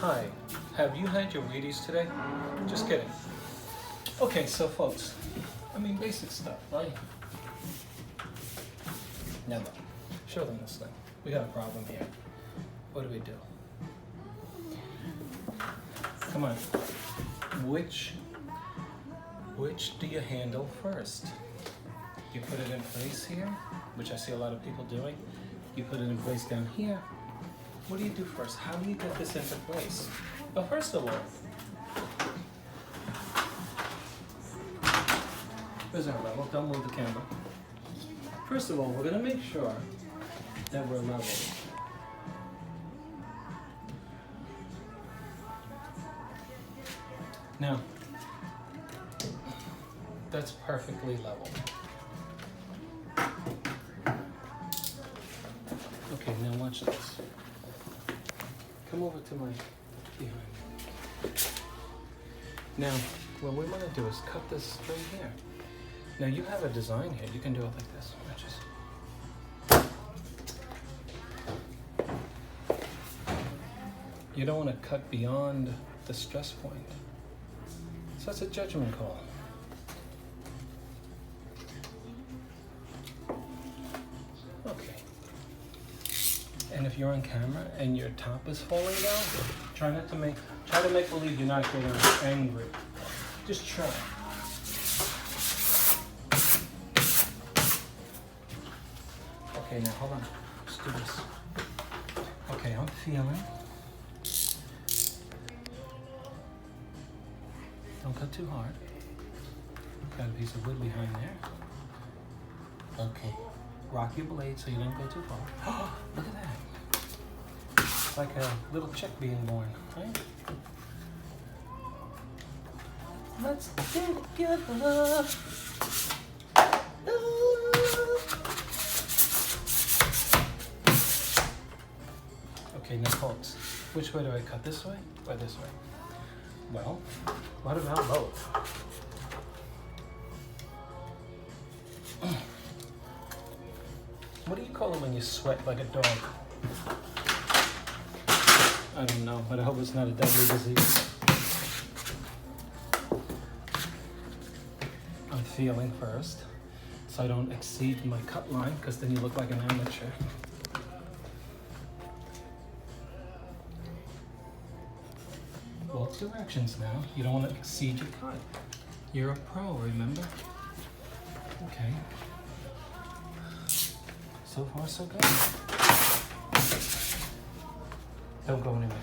Hi, have you had your Wheaties today? Just kidding. Okay, so folks, basic stuff, right? Now look, show them this thing. We got a problem here. What do we do? Come on. Which do you handle first? You put it in place here, which I see a lot of people doing. You put it in place down here. What do you do first? How do you get this into place? Well, first of all, here's our level. Don't move the camera. First of all, we're going to make sure that we're level. Now, that's perfectly level. Okay, now watch this. Come over to my behind me. Now, what we want to do is cut this straight here. Now you have a design here. You can do it like this. Watch this. You don't want to cut beyond the stress point. So that's a judgment call. Okay. And if you're on camera and your top is falling down, try to make believe you're not getting angry. Just try. Okay, now hold on. Let's do this. Okay, I'm feeling. Don't cut too hard. Got a piece of wood behind there. Okay. Rock your blade so you don't go too far. Oh, look at that. It's like a little chick being born, right? Let's get together. Okay, now folks, which way do I cut? This way or this way? Well, what about both? What do you call it when you sweat like a dog? I don't know, but I hope it's not a deadly disease. I'm feeling first, so I don't exceed my cut line, because then you look like an amateur. Both directions now. You don't want to exceed your cut. You're a pro, remember? Okay. So far, so good. Don't go anywhere.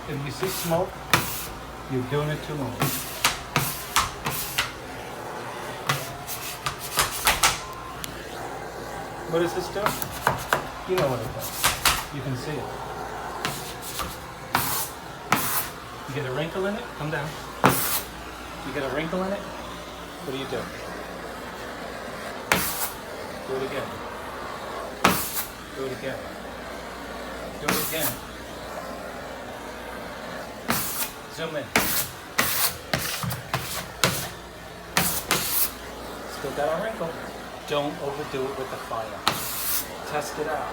If you see smoke, you're doing it too long. What does this do? You know what it does. You can see it. You get a wrinkle in it, come down. You get a wrinkle in it, what do you do? Do it again. Do it again. Do it again. Zoom in. Still got a wrinkle. Don't overdo it with the fire. Test it out.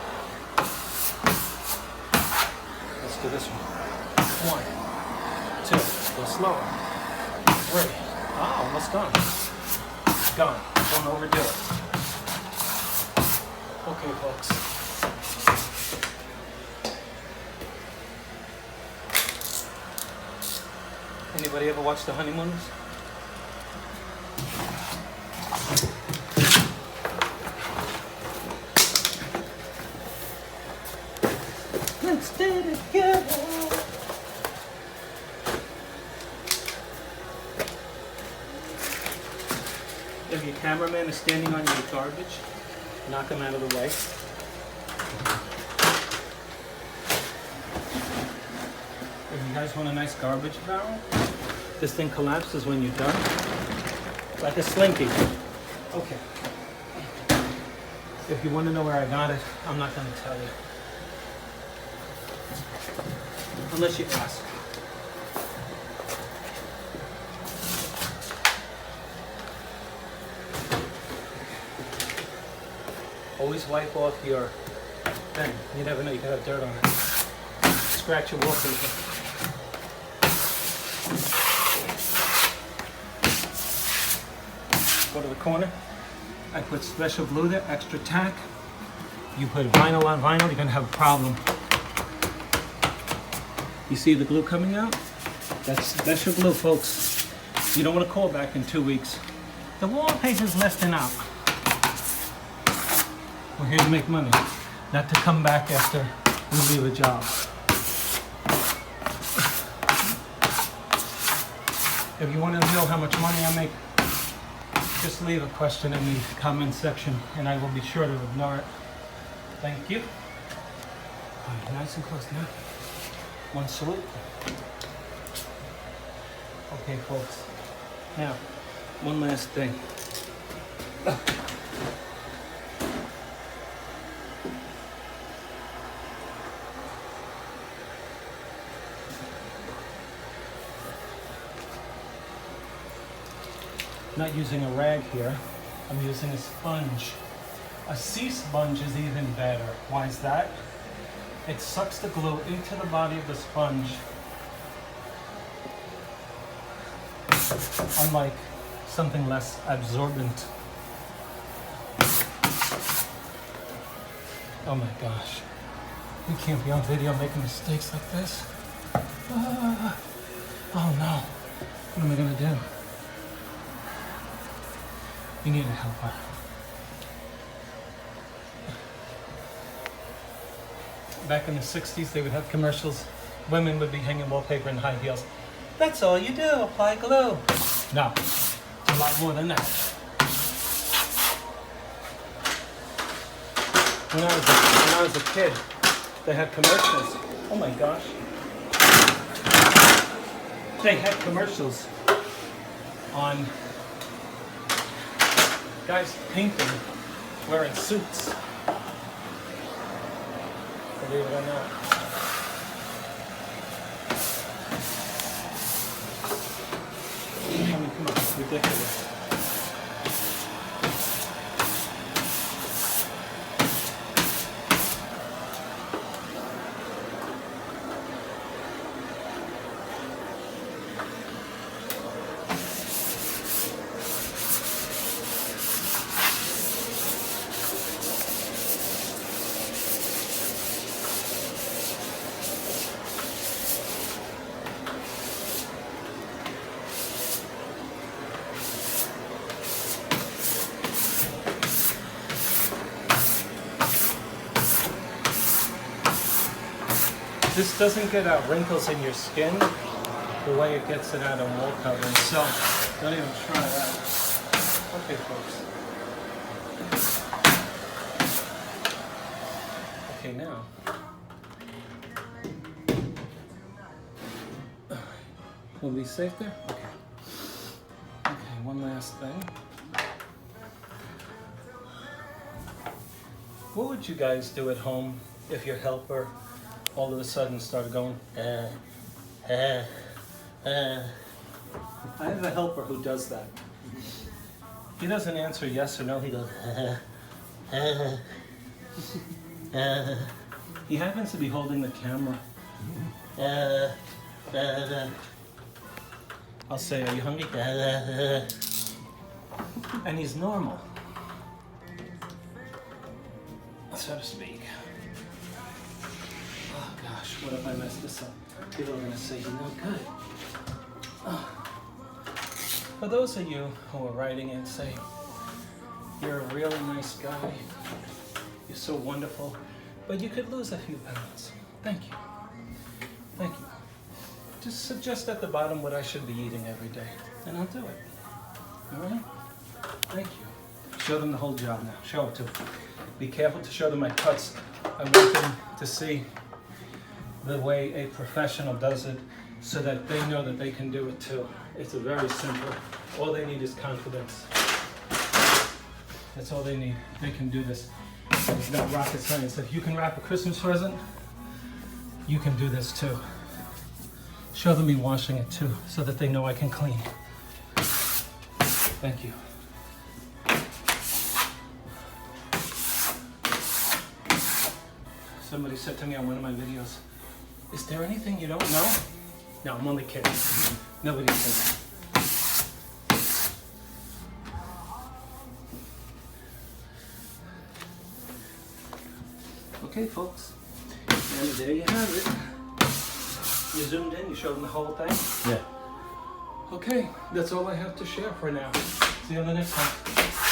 Let's do this one. 1, 2, go slower. 3. Ah, almost done. Gone. Don't overdo it. Okay, folks. Anybody ever watch The Honeymooners? Let's stay together. If your cameraman is standing on your garbage, knock him out of the way. If you guys want a nice garbage barrel, this thing collapses when you're done. Like a slinky. Okay. If you want to know where I got it, I'm not going to tell you. Unless you ask. Always wipe off your pen. You never know, you could have dirt on it. Scratch your wallpaper. Go to the corner. I put special glue there, extra tack. You put vinyl on vinyl, you're gonna have a problem. You see the glue coming out? That's special glue, folks. You don't want to call back in 2 weeks. The wallpaper's lifting out. We're here to make money, not to come back after we leave a job. If you want to know how much money I make, just leave a question in the comment section and I will be sure to ignore it. Thank you. All right, nice and close now. One salute. Okay, folks. Now, one last thing. Not using a rag here, I'm using a sponge. A sea sponge is even better. Why is that? It sucks the glue into the body of the sponge, unlike something less absorbent. Oh my gosh, we can't be on video making mistakes like this. Oh no, what am I gonna do? You need a helper. Back in the 60s, they would have commercials. Women would be hanging wallpaper in high heels. That's all you do, apply glue. No, it's a lot more than that. When I was a kid, they had commercials. Oh my gosh. They had commercials on guys painting, wearing suits. Believe it or not. I mean, come on, it's ridiculous. This doesn't get out wrinkles in your skin the way it gets it out of wall covering, so don't even try that. Okay, folks. Okay, now. Will we be safe there? Okay. Okay, one last thing. What would you guys do at home if your helper all of a sudden started going, I have a helper who does that. He doesn't answer yes or no, he goes, He happens to be holding the camera. I'll say, are you hungry? And he's normal, so to speak. Oh gosh, what if I mess this up? People are gonna say, you're no good. Oh. For those of you who are writing in, say, you're a really nice guy, you're so wonderful, but you could lose a few pounds. Thank you. Thank you. Just suggest at the bottom what I should be eating every day, and I'll do it. All right? Thank you. Show them the whole job now. Show it to them. Be careful to show them my cuts. I want them to see the way a professional does it so that they know that they can do it too. It's a very simple. All they need is confidence. That's all they need. They can do this. It's not rocket science. If you can wrap a Christmas present, you can do this too. Show them me washing it too, so that they know I can clean. Thank you. Somebody said to me on one of my videos, is there anything you don't know? No, I'm only kidding. Nobody said that. Okay, folks, and there you have it. You zoomed in, you showed them the whole thing? Yeah. Okay, that's all I have to share for now. See you on the next one.